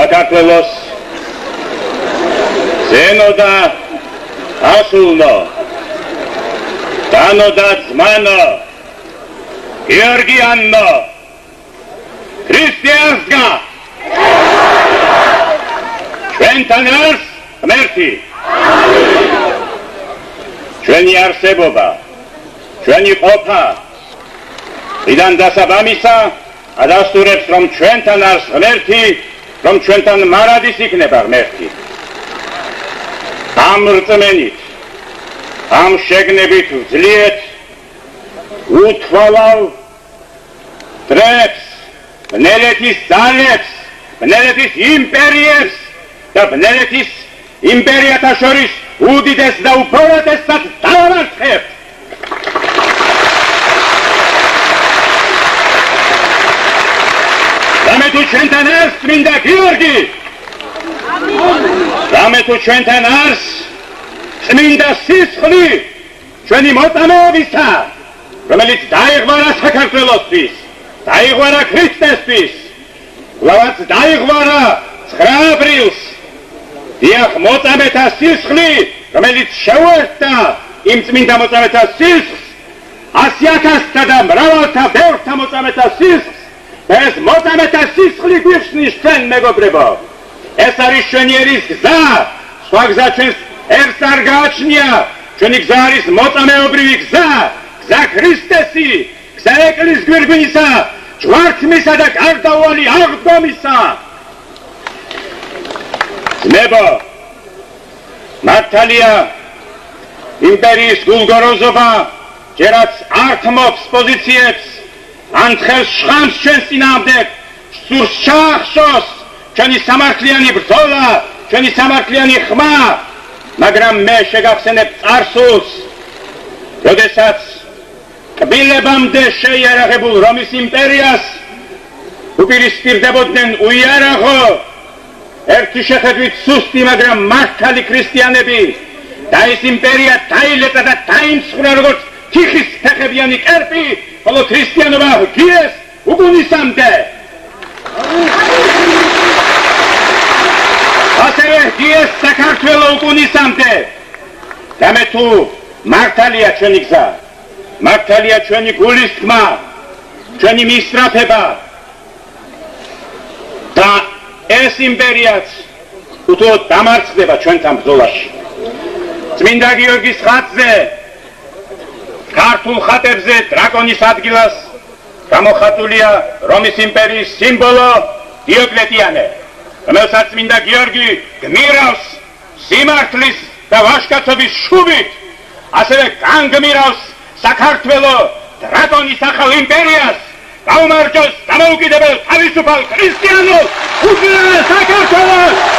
საქართველოს ზენო და ასულნო დანო და ძმანო გიორგი ანნო ქრისტიანსგა ჩვენთან არის ღმერთი ჩვენი არსებობა ჩვენი ყოფა ვიდან დასაბამისა ადასტურებს რომ ჩვენთან არის ღმერთი რომ ჩვენთან მარადის იქნება ღმერთი ამ რწმენით ამ შეგნებით ვძლიეთ უთვალავ დრებს ბნელეთის ძალებს ბნელეთის იმპერიებს და ბნელეთის იმპერიათა შორის უდიდეს და უპირატესად დავამარცხებთ რამე თუ ჩვენთან არის წმინდა გიორგი რამე თუ ჩვენთან არის წმინდა სისხლი ჩვენი მოწამეობისა რომელიც დაიღვალა საქართველოსთვის დაიღვალა ქრისტესთვის ლავაც დაიღვალა 9 აპრილს დიახ მოწამეთა სისხლი რომელიც შეუერთდა იმ წმინდა მოწამეთა სისხლს 100,000-თა და მრავალთა ბევრთა მოწამეთა სისხლს ეს მოწამეთა სისხლი გვიხსნის ჩვენ მეგობრებო ეს არის ჩვენი ერის გზა სხვა გზა ჩვენს ერს არ გააჩნია ჩვენი გზა არის მოწამეობრივი გზა გზა ქრისტესი გზა ეკლესიის გვირგვინისა ჯვართმისა და გარდაუვალი აღდგომისა ძმებო მართალია იმპერიის გულგოროზობა ჯერაც არ თმობს პოზიციებს ან ხელს შხამს ჩვენს წინააღმდეგ სურს ჩაახშოს ჩვენი სამართლიანი ბრძოლა ჩვენი სამართლიანი ხმა მაგრამ მე შეგახსენებ წარსულს როდესაც კბილებამდე შეიარაღებულ რომის იმპერიას უპირისპირდებოდნენ უიარაღო ერთი შეხედვით სუსტი მაგრამ მართალი ქრისტიანები და ეს იმპერია დაილეწა და დაიმსხვრა როგორც თიხის ფეხებიანი კერპი ხოლო ქრისტიანობა გიეს უგუნისამდე ასევე გიეს საქართველო უგუნისამდე რამე თუ მართალია ჩვენი გზა მართალია ჩვენი გულის თქმა ჩვენი მისწრაფება და ეს იმპერიაც უთუოდ დამარცხდება ჩვენთან ბრძოლაში წმინდა გიორგის ხატზე ქართულ ხატებზე დრაკონის ადგილას გამოხატულია რომის იმპერიის სიმბოლო დიოკლეტიანე რომელსაც წმინდა გიორგი გმირავს სიმართლის და ვაჟკაცობის შუბით ასევე განგმირავს საქართველო დრაკონის ახალ იმპერიას გაუმარჯოს დამოუკიდებელ თავისუფალ ქრისტიანულ უძლიერეს საქართველოს